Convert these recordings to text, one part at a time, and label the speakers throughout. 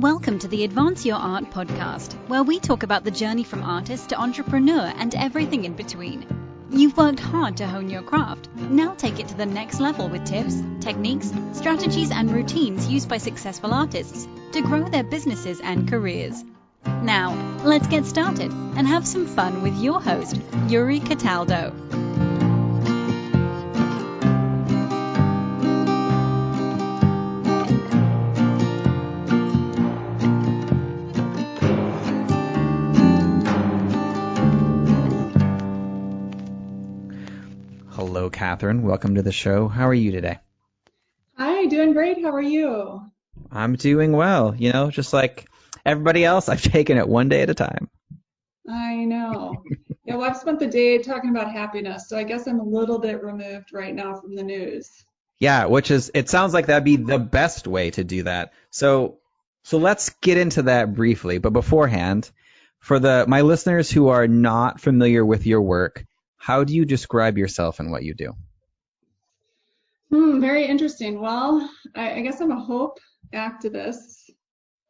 Speaker 1: Welcome to the Advance Your Art podcast, where we talk about the journey from artist to entrepreneur and everything in between. You've worked hard to hone your craft. Now take it to the next level with tips, techniques, strategies, and routines used by successful artists to grow their businesses and careers. Now, let's get started and have some fun with your host, Yuri Cataldo.
Speaker 2: Hello, Kathryn. Welcome to the show. How are you today?
Speaker 3: Hi, doing great. How are you?
Speaker 2: I'm doing well. You know, just like everybody else, I've taken it one day at a time.
Speaker 3: I know. Yeah, well, I've spent the day talking about happiness, so I guess I'm a little bit removed right now from the news.
Speaker 2: Yeah, it sounds like that'd be the best way to do that. So let's get into that briefly. But beforehand, for my listeners who are not familiar with your work, how do you describe yourself and what you do?
Speaker 3: Very interesting. Well, I guess I'm a hope activist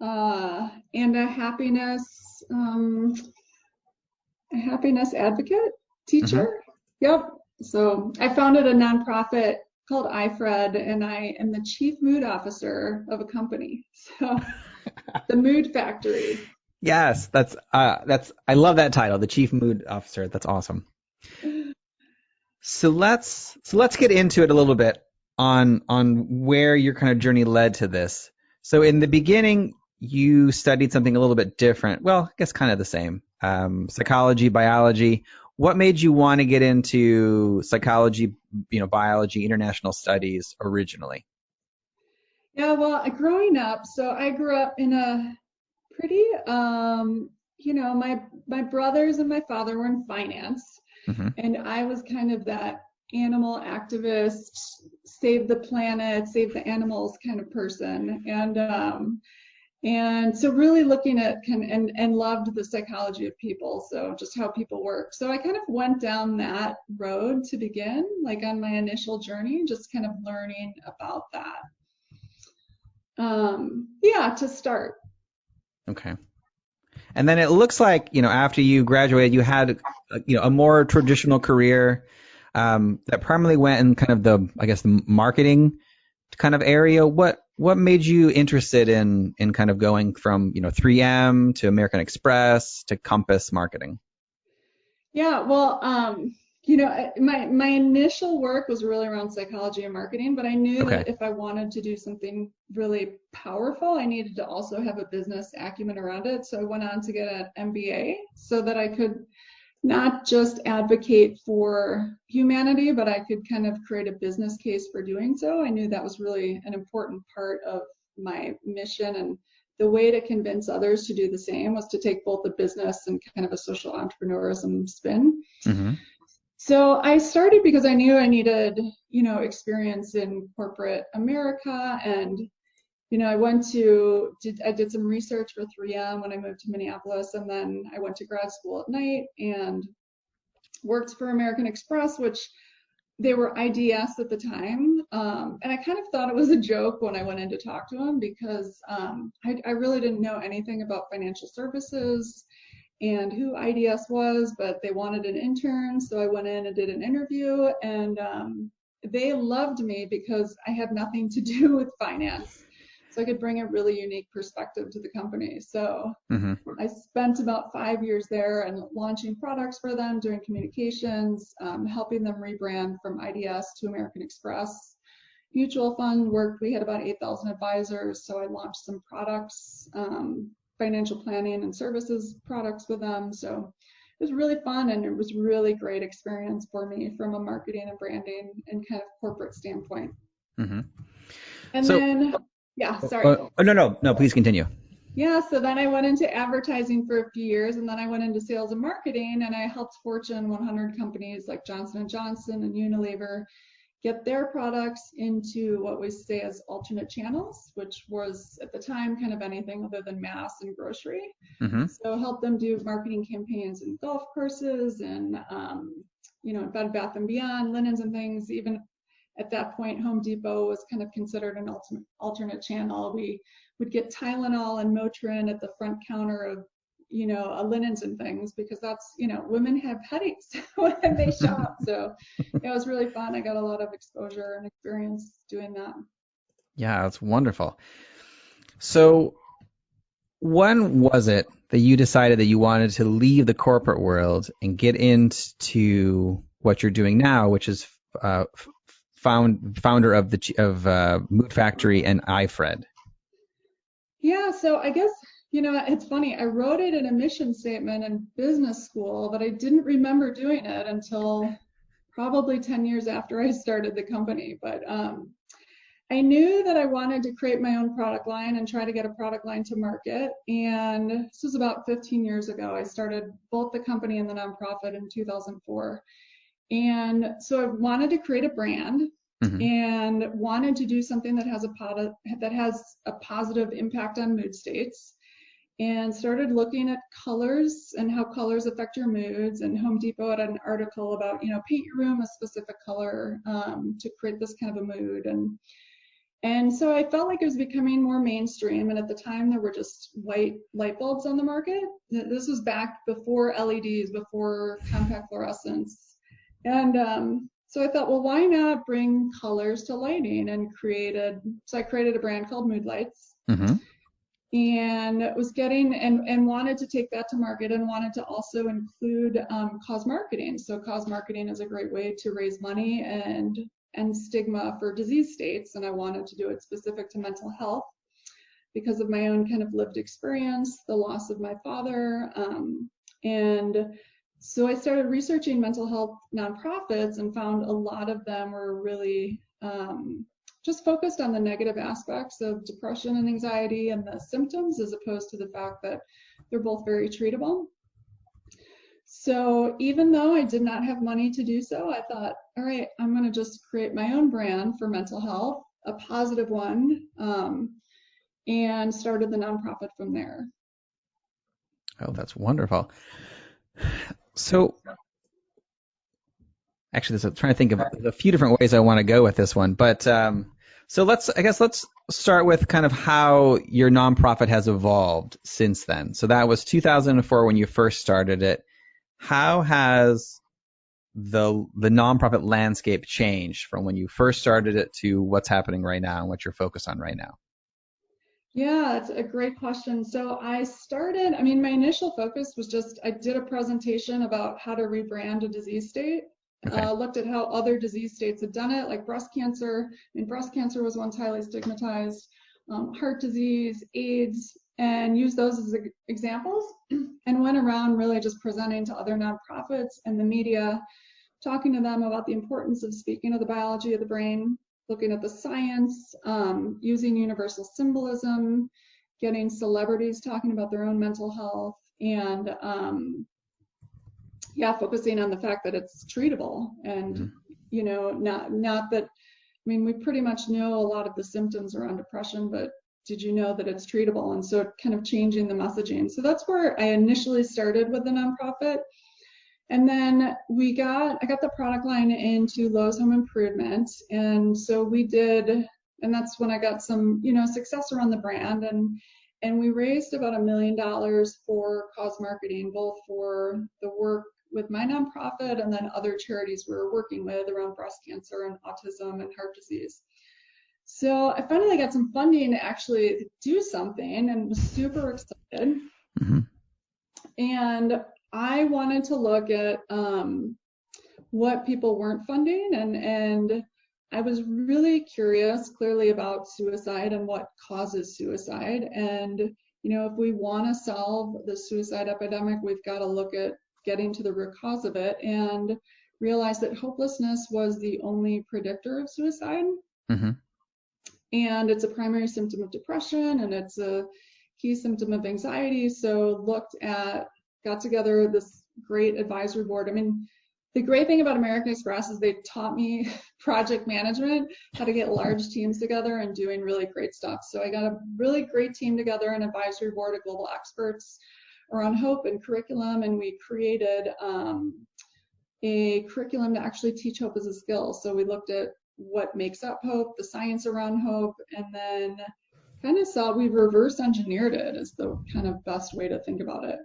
Speaker 3: and a happiness advocate, teacher. Yep. So I founded a nonprofit called iFred, and I am the chief mood officer of a company. So the Mood Factory.
Speaker 2: Yes, I love that title, the chief mood officer. That's awesome. So let's get into it a little bit on where your kind of journey led to this. So in the beginning, you studied something a little bit different. Well, I guess kind of the same. Psychology, biology. What made you want to get into psychology, biology, international studies originally?
Speaker 3: Yeah, well, growing up, so I grew up in a pretty, my brothers and my father were in finance. And I was kind of that animal activist, save the planet, save the animals kind of person. And so really looking at and loved the psychology of people, so just how people work. So I kind of went down that road to begin, like on my initial journey, just kind of learning about that. To start.
Speaker 2: Okay. And then it looks like, after you graduated, you had, a more traditional career that primarily went in kind of the marketing kind of area. What made you interested in kind of going from, 3M to American Express to Compass marketing?
Speaker 3: Yeah, well, my initial work was really around psychology and marketing, but I knew that if I wanted to do something really powerful, I needed to also have a business acumen around it. So I went on to get an MBA so that I could not just advocate for humanity, but I could kind of create a business case for doing so. I knew that was really an important part of my mission, and the way to convince others to do the same was to take both the business and kind of a social entrepreneurism spin. So I started because I knew I needed, experience in corporate America. And, I did some research for 3M when I moved to Minneapolis. And then I went to grad school at night and worked for American Express, which they were IDS at the time. And I kind of thought it was a joke when I went in to talk to them because I really didn't know anything about financial services and who IDS was, but they wanted an intern. So I went in and did an interview, and they loved me because I had nothing to do with finance. So I could bring a really unique perspective to the company. So I spent about 5 years there and launching products for them, doing communications, helping them rebrand from IDS to American Express. Mutual fund work, we had about 8,000 advisors. So I launched some products, financial planning and services products with them. So it was really fun, and it was really great experience for me from a marketing and branding and kind of corporate standpoint. And then, sorry.
Speaker 2: No, please continue.
Speaker 3: Yeah, so then I went into advertising for a few years, and then I went into sales and marketing, and I helped Fortune 100 companies like Johnson & Johnson and Unilever get their products into what we say as alternate channels, which was at the time kind of anything other than mass and grocery. So help them do marketing campaigns in golf courses and, Bed Bath & Beyond, linens and things, even at that point, Home Depot was kind of considered an alternate channel. We would get Tylenol and Motrin at the front counter of, linens and things, because that's, women have headaches when they shop. So it was really fun. I got a lot of exposure and experience doing that.
Speaker 2: Yeah, that's wonderful. So when was it that you decided that you wanted to leave the corporate world and get into what you're doing now, which is founder of Mood Factory and iFred?
Speaker 3: Yeah, so I guess, it's funny. I wrote it in a mission statement in business school, but I didn't remember doing it until probably 10 years after I started the company. But I knew that I wanted to create my own product line and try to get a product line to market. And this was about 15 years ago. I started both the company and the nonprofit in 2004. And so I wanted to create a brand. Mm-hmm. And wanted to do something that has a positive impact on mood states, and started looking at colors and how colors affect your moods. And Home Depot had an article about, paint your room a specific color to create this kind of a mood. And so I felt like it was becoming more mainstream. And at the time, there were just white light bulbs on the market. This was back before LEDs, before compact fluorescence. And so I thought, well, why not bring colors to lighting? And I created a brand called Mood Lights. Mm-hmm. And was and wanted to take that to market, and wanted to also include cause marketing. So cause marketing is a great way to raise money and stigma for disease states. And I wanted to do it specific to mental health because of my own kind of lived experience, the loss of my father. And so I started researching mental health nonprofits and found a lot of them were really just focused on the negative aspects of depression and anxiety and the symptoms, as opposed to the fact that they're both very treatable. So even though I did not have money to do so, I thought, all right, I'm going to just create my own brand for mental health, a positive one, and started the nonprofit from there.
Speaker 2: Oh, that's wonderful. So actually, I'm trying to think of a few different ways I want to go with this one, but so let's start with kind of how your nonprofit has evolved since then. So that was 2004 when you first started it. How has the nonprofit landscape changed from when you first started it to what's happening right now and what you're focused on right now?
Speaker 3: Yeah, that's a great question. So my initial focus was I did a presentation about how to rebrand a disease state. Okay. Looked at how other disease states had done it, like breast cancer. Breast cancer was once highly stigmatized, heart disease, AIDS, and used those as examples, and went around really just presenting to other nonprofits and the media, talking to them about the importance of speaking of the biology of the brain, looking at the science, using universal symbolism, getting celebrities talking about their own mental health, and focusing on the fact that it's treatable. And not that, we pretty much know a lot of the symptoms around depression, but did you know that it's treatable? And so kind of changing the messaging. So that's where I initially started with the nonprofit. And then I got the product line into Lowe's Home Improvement. And so and that's when I got some, success around the brand. And we raised about $1 million for cause marketing, both for the work with my nonprofit and then other charities we were working with around breast cancer and autism and heart disease. So I finally got some funding to actually do something and was super excited. Mm-hmm. And I wanted to look at what people weren't funding, and I was really curious, clearly, about suicide and what causes suicide. And, if we want to solve the suicide epidemic, we've got to look at getting to the root cause of it, and realize that hopelessness was the only predictor of suicide. Mm-hmm. And it's a primary symptom of depression, and it's a key symptom of anxiety. So got together this great advisory board. The great thing about American Express is they taught me project management, how to get large teams together and doing really great stuff. So I got a really great team together, an advisory board of global experts around hope and curriculum, and we created a curriculum to actually teach hope as a skill. So we looked at what makes up hope, the science around hope, and then kind of saw we reverse engineered it is the kind of best way to think about it.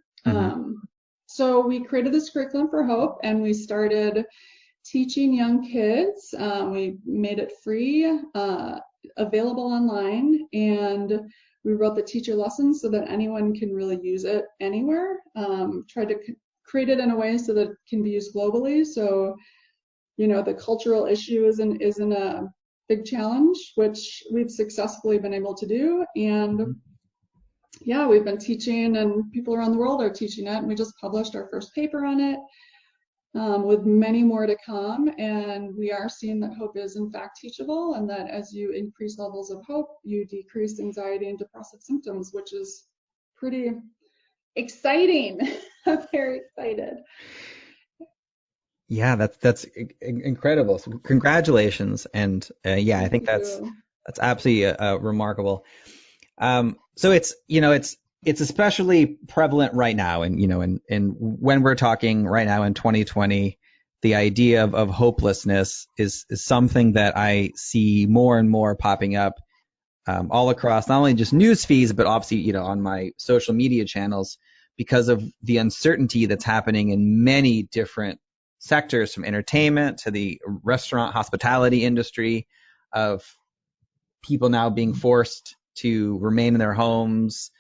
Speaker 3: So we created this curriculum for hope, and we started teaching young kids. We made it free, available online, and we wrote the teacher lessons so that anyone can really use it anywhere. Tried to create it in a way so that it can be used globally. So, the cultural issue isn't a big challenge, which we've successfully been able to do. And yeah, we've been teaching, and people around the world are teaching it. And we just published our first paper on it, with many more to come. And we are seeing that hope is in fact teachable, and that as you increase levels of hope, you decrease anxiety and depressive symptoms, which is pretty exciting. I'm very excited.
Speaker 2: Yeah, that's incredible. So congratulations. And I think that's absolutely remarkable. So it's especially prevalent right now, and when we're talking right now in 2020, the idea of hopelessness is something that I see more and more popping up all across not only just news feeds, but obviously on my social media channels, because of the uncertainty that's happening in many different sectors, from entertainment to the restaurant hospitality industry, of people now being forced to remain in their homes,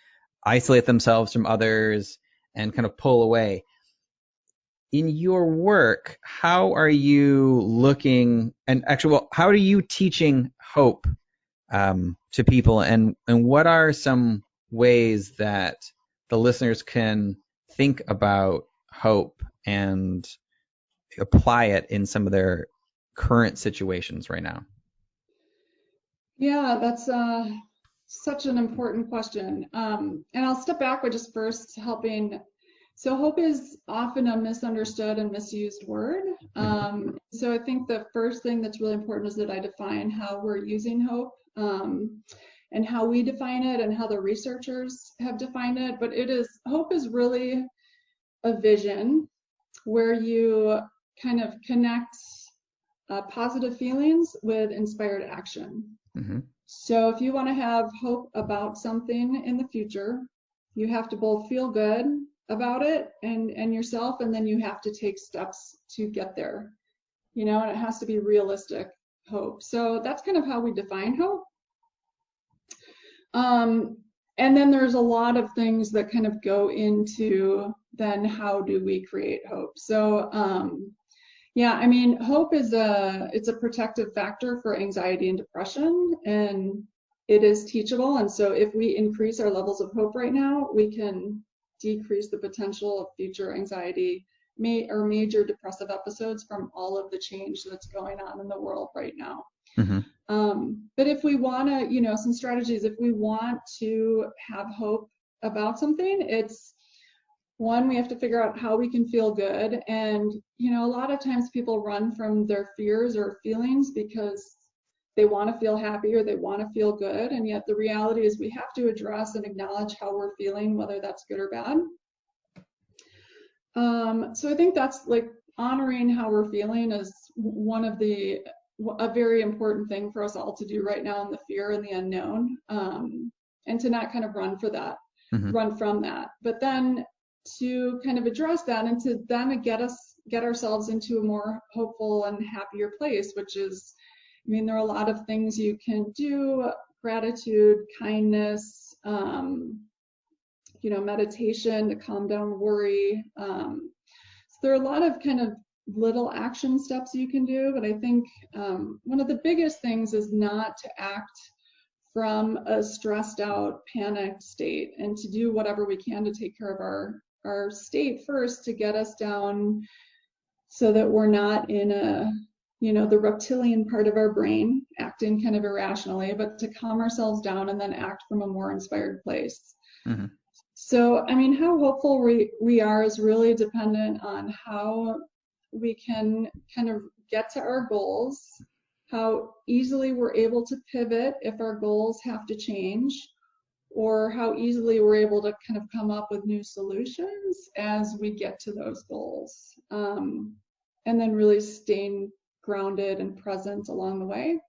Speaker 2: isolate themselves from others, and kind of pull away. In your work, how are you looking, and actually, how are you teaching hope to people, and what are some ways that the listeners can think about hope and apply it in some of their current situations right now?
Speaker 3: Yeah, that's such an important question. And I'll step back by just first helping. So hope is often a misunderstood and misused word. So I think the first thing that's really important is that I define how we're using hope, and how we define it, and how the researchers have defined it. But hope is really a vision where you kind of connect positive feelings with inspired action. So if you want to have hope about something in the future, you have to both feel good about it and yourself, and then you have to take steps to get there, and it has to be realistic hope. So that's kind of how we define hope. And then there's a lot of things that kind of go into then how do we create hope. So hope is it's a protective factor for anxiety and depression, and it is teachable. And so if we increase our levels of hope right now, we can decrease the potential of future anxiety or major depressive episodes from all of the change that's going on in the world right now. But if we want to, some strategies, if we want to have hope about something, it's one, we have to figure out how we can feel good. And, a lot of times people run from their fears or feelings because they want to feel happy or they want to feel good. And yet the reality is we have to address and acknowledge how we're feeling, whether that's good or bad. So I think that's like honoring how we're feeling is a very important thing for us all to do right now in the fear and the unknown, and to not kind of run from that, but then to kind of address that and to then get ourselves into a more hopeful and happier place, which is, there are a lot of things you can do: gratitude, kindness, meditation to calm down worry. So there are a lot of kind of little action steps you can do, but I think one of the biggest things is not to act from a stressed out, panicked state, and to do whatever we can to take care of our state first, to get us down so that we're not in the reptilian part of our brain acting kind of irrationally, but to calm ourselves down and then act from a more inspired place. So, how hopeful we are is really dependent on how we can kind of get to our goals, how easily we're able to pivot if our goals have to change, or how easily we're able to kind of come up with new solutions as we get to those goals. And then really staying grounded and present along the way.